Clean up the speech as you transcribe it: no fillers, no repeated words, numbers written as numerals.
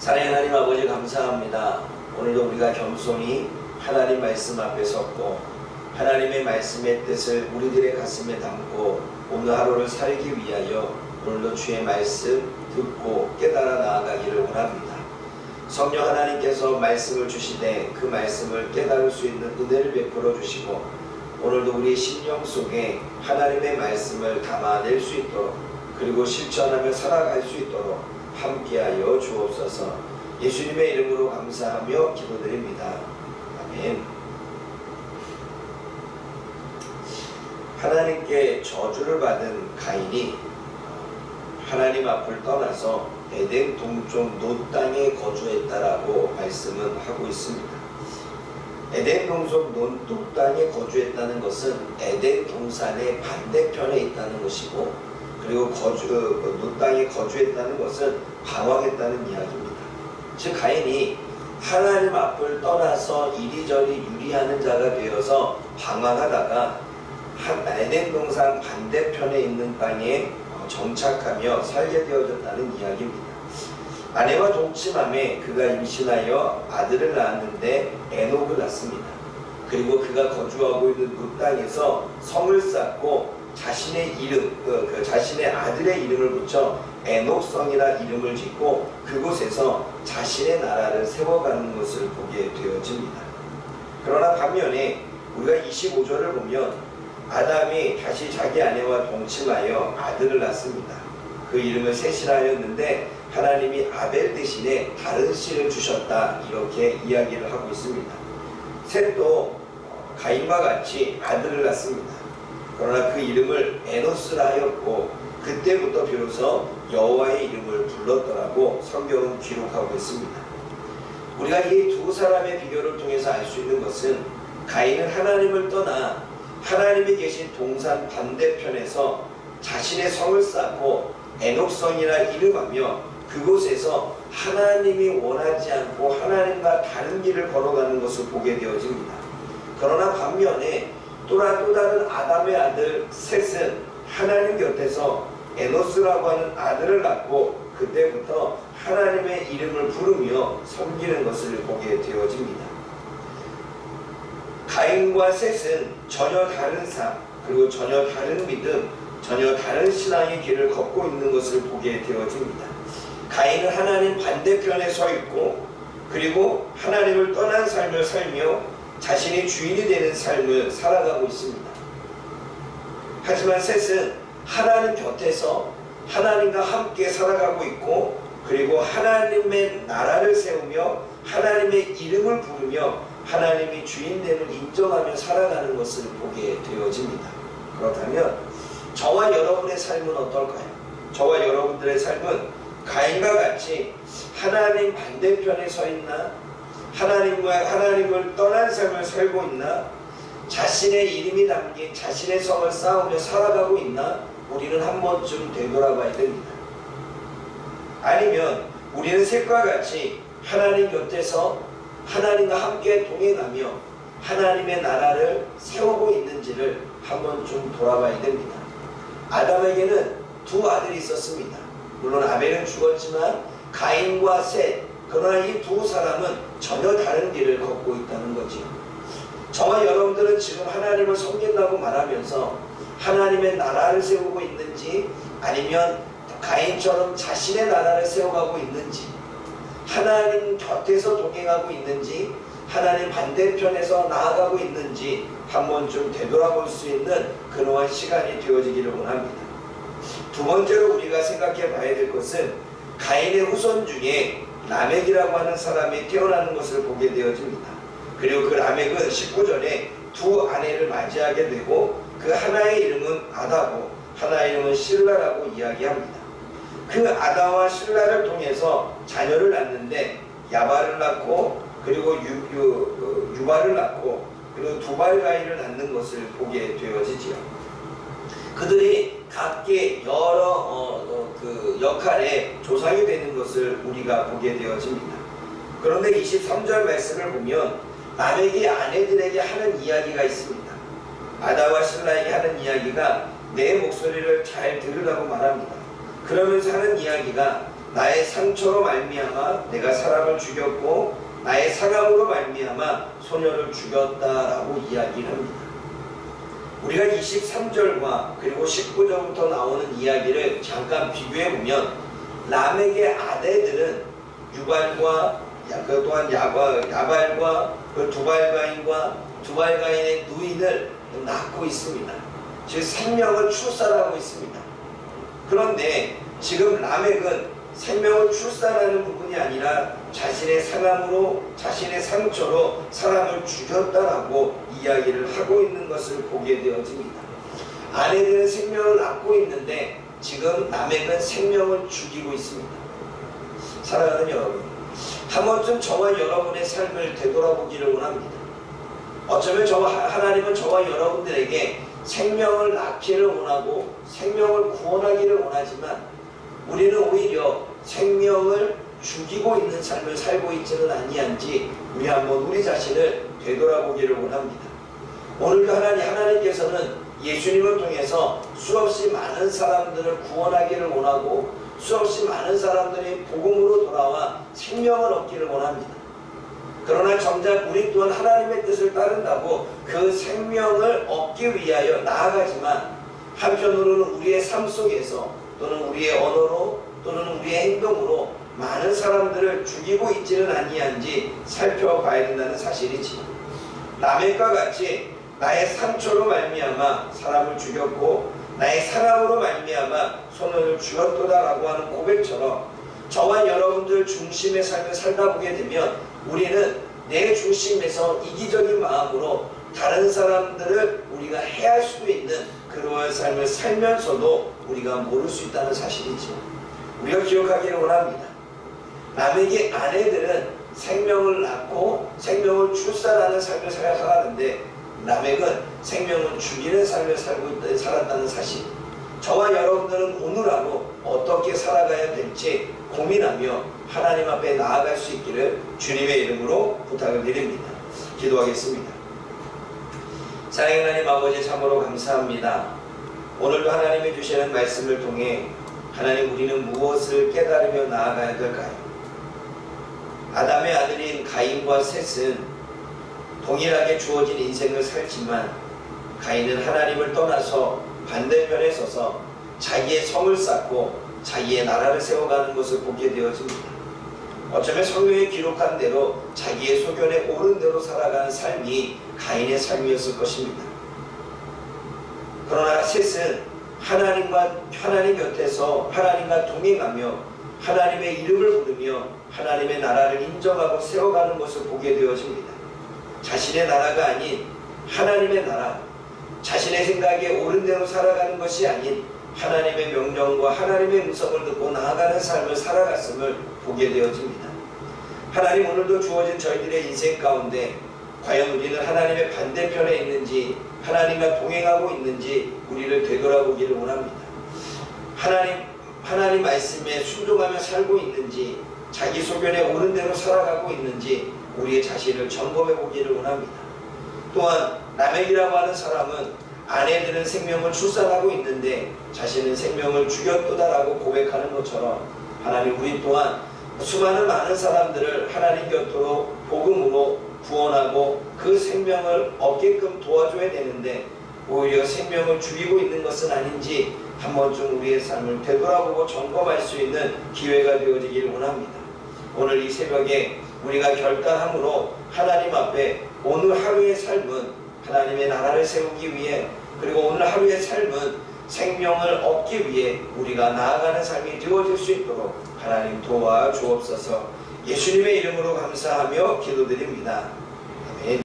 사랑의 하나님 아버지 감사합니다. 오늘도 우리가 겸손히 하나님 말씀 앞에 섰고 하나님의 말씀의 뜻을 우리들의 가슴에 담고 오늘 하루를 살기 위하여 오늘도 주의 말씀 듣고 깨달아 나아가기를 원합니다. 성령 하나님께서 말씀을 주시되 그 말씀을 깨달을 수 있는 은혜를 베풀어 주시고 오늘도 우리의 심령 속에 하나님의 말씀을 담아낼 수 있도록 그리고 실천하며 살아갈 수 있도록 함께하여 주옵소서. 예수님의 이름으로 감사하며 기도드립니다. 아멘. 하나님께 저주를 받은 가인이 하나님 앞을 떠나서 에덴 동쪽 놋 땅에 거주했다라고 말씀은 하고 있습니다. 에덴 동쪽 놋 땅에 거주했다는 것은 에덴 동산의 반대편에 있다는 것이고 그리고 놋 땅에 거주했다는 것은 방황했다는 이야기입니다. 즉 가인이 하나님 앞을 떠나서 이리저리 유리하는 자가 되어서 방황하다가 에덴 동산 반대편에 있는 땅에 정착하며 살게 되어졌다는 이야기입니다. 아내와 동침함에 그가 임신하여 아들을 낳았는데 에녹을 낳습니다. 그리고 그가 거주하고 있는 그 땅에서 성을 쌓고 자신의 이름, 자신의 아들의 이름을 붙여 에녹성이라 이름을 짓고 그곳에서 자신의 나라를 세워가는 것을 보게 되어집니다. 그러나 반면에 우리가 25절을 보면 아담이 다시 자기 아내와 동침하여 아들을 낳습니다. 그 이름을 셋이라 하였는데 하나님이 아벨 대신에 다른 씨를 주셨다 이렇게 이야기를 하고 있습니다. 셋도 가인과 같이 아들을 낳습니다. 그러나 그 이름을 에노스라 하였고 그때부터 비로소 여호와의 이름을 불렀더라고 성경은 기록하고 있습니다. 우리가 이 두 사람의 비교를 통해서 알 수 있는 것은 가인은 하나님을 떠나 하나님이 계신 동산 반대편에서 자신의 성을 쌓고 에녹성이라 이름하며 그곳에서 하나님이 원하지 않고 하나님과 다른 길을 걸어가는 것을 보게 되어집니다. 그러나 반면에 또 다른 아담의 아들 셋은 하나님 곁에서 에노스라고 하는 아들을 낳고 그때부터 하나님의 이름을 부르며 섬기는 것을 보게 되어집니다. 가인과 셋은 전혀 다른 삶 그리고 전혀 다른 믿음 전혀 다른 신앙의 길을 걷고 있는 것을 보게 되어집니다. 가인은 하나님 반대편에 서 있고 그리고 하나님을 떠난 삶을 살며 자신이 주인이 되는 삶을 살아가고 있습니다. 하지만 셋은 하나님 곁에서 하나님과 함께 살아가고 있고 그리고 하나님의 나라를 세우며 하나님의 이름을 부르며 하나님이 주인됨을 인정하며 살아가는 것을 보게 되어집니다. 그렇다면 저와 여러분의 삶은 어떨까요? 저와 여러분들의 삶은 가인과 같이 하나님 반대편에 서 있나? 하나님을 떠난 삶을 살고 있나? 자신의 이름이 담긴 자신의 성을 쌓으며 살아가고 있나? 우리는 한 번쯤 되돌아봐야 됩니다. 아니면 우리는 셋과 같이 하나님 곁에서 하나님과 함께 동행하며 하나님의 나라를 세우고 있는지를 한 번쯤 돌아봐야 됩니다. 아담에게는 두 아들이 있었습니다. 물론 아벨은 죽었지만 가인과 셋 그러나 이 두 사람은 전혀 다른 길을 걷고 있다는 거죠. 저와 여러분들은 지금 하나님을 섬긴다고 말하면서 하나님의 나라를 세우고 있는지 아니면 가인처럼 자신의 나라를 세워가고 있는지 하나님 곁에서 동행하고 있는지 하나님 반대편에서 나아가고 있는지 한 번쯤 되돌아볼 수 있는 그러한 시간이 되어지기를 원합니다. 두 번째로 우리가 생각해 봐야 될 것은 가인의 후손 중에 라멕이라고 하는 사람이 태어나는 것을 보게 되어집니다. 그리고 그 라멕은 19절에 두 아내를 맞이하게 되고 그 하나의 이름은 아다고 하나의 이름은 실라라고 이야기합니다. 그 아다와 실라를 통해서 자녀를 낳는데 야발을 낳고 그리고 유발을 낳고 그리고 두발가인을 낳는 것을 보게 되어지지요. 그들이 각기 여러 역할의 조상이 되는 것을 우리가 보게 되어집니다. 그런데 23절 말씀을 보면 라멕이 아내들에게 하는 이야기가 있습니다. 아다와 실라에게 하는 이야기가 내 목소리를 잘 들으라고 말합니다. 그러면서 하는 이야기가 나의 상처로 말미암아 내가 사람을 죽였고 나의 사감으로 말미암아 소년을 죽였다라고 이야기를 합니다. 우리가 23절과 그리고 19절부터 나오는 이야기를 잠깐 비교해보면 람에게 아내들은 유발과 또한 야발과 두발가인의 누인을 낳고 있습니다. 즉 생명을 출산하고 있습니다. 그런데 지금 라멕은 생명을 출산하는 부분이 아니라 자신의 상함으로 자신의 상처로 사람을 죽였다라고 이야기를 하고 있는 것을 보게 되어집니다. 아내들은 생명을 낳고 있는데 지금 라멕은 생명을 죽이고 있습니다. 사랑하는 여러분, 한 번쯤 저와 여러분의 삶을 되돌아보기를 원합니다. 어쩌면 하나님은 저와 여러분들에게 생명을 낳기를 원하고 생명을 구원하기를 원하지만 우리는 오히려 생명을 죽이고 있는 삶을 살고 있지는 아니한지 우리 한번 우리 자신을 되돌아보기를 원합니다. 오늘도 하나님께서는 예수님을 통해서 수없이 많은 사람들을 구원하기를 원하고 수없이 많은 사람들이 복음으로 돌아와 생명을 얻기를 원합니다. 그러나 정작 우리 또한 하나님의 뜻을 따른다고 그 생명을 얻기 위하여 나아가지만 한편으로는 우리의 삶 속에서 또는 우리의 언어로 또는 우리의 행동으로 많은 사람들을 죽이고 있지는 아니한지 살펴봐야 된다는 사실이지. 라멕과 같이 나의 상처로 말미암아 사람을 죽였고 나의 사랑으로 말미암아 소년을 죽였도다라고 하는 고백처럼 저와 여러분들 중심의 삶을 살다 보게 되면 우리는 내 중심에서 이기적인 마음으로 다른 사람들을 우리가 해할 수도 있는 그러한 삶을 살면서도 우리가 모를 수 있다는 사실이죠. 우리가 기억하기를 원합니다. 라멕의 아내들은 생명을 낳고 생명을 출산하는 삶을 살아가는데 라멕은 생명을 죽이는 삶을 살았다는 사실. 저와 여러분들은 오늘 하루 어떻게 살아가야 될지 고민하며 하나님 앞에 나아갈 수 있기를 주님의 이름으로 부탁을 드립니다. 기도하겠습니다. 사랑의 하나님 아버지, 참으로 감사합니다. 오늘도 하나님이 주시는 말씀을 통해 하나님, 우리는 무엇을 깨달으며 나아가야 될까요? 아담의 아들인 가인과 셋은 동일하게 주어진 인생을 살지만 가인은 하나님을 떠나서 반대편에 서서 자기의 성을 쌓고 자기의 나라를 세워가는 것을 보게 되어집니다. 어쩌면 성경에 기록한 대로 자기의 소견에 옳은 대로 살아가는 삶이 가인의 삶이었을 것입니다. 그러나 셋은 하나님 곁에서 하나님과 동행하며 하나님의 이름을 부르며 하나님의 나라를 인정하고 세워가는 것을 보게 되어집니다. 자신의 나라가 아닌 하나님의 나라, 자신의 생각에 옳은 대로 살아가는 것이 아닌 하나님의 명령과 하나님의 음성을 듣고 나아가는 삶을 살아갔음을 보게 되어집니다. 하나님, 오늘도 주어진 저희들의 인생 가운데 과연 우리는 하나님의 반대편에 있는지 하나님과 동행하고 있는지 우리를 되돌아보기를 원합니다. 하나님 말씀에 순종하며 살고 있는지 자기 소견에 옳은 대로 살아가고 있는지 우리의 자신을 점검해 보기를 원합니다. 또한 라멕이라고 하는 사람은 아내들은 생명을 출산하고 있는데 자신은 생명을 죽였도다라고 고백하는 것처럼 하나님, 우리 또한 수많은 많은 사람들을 하나님 곁으로 복음으로 구원하고 그 생명을 얻게끔 도와줘야 되는데 오히려 생명을 죽이고 있는 것은 아닌지 한 번쯤 우리의 삶을 되돌아보고 점검할 수 있는 기회가 되어지기를 원합니다. 오늘 이 새벽에 우리가 결단함으로 하나님 앞에 오늘 하루의 삶은 하나님의 나라를 세우기 위해, 그리고 오늘 하루의 삶은 생명을 얻기 위해 우리가 나아가는 삶이 되어질 수 있도록 하나님 도와주옵소서. 예수님의 이름으로 감사하며 기도드립니다. 아멘.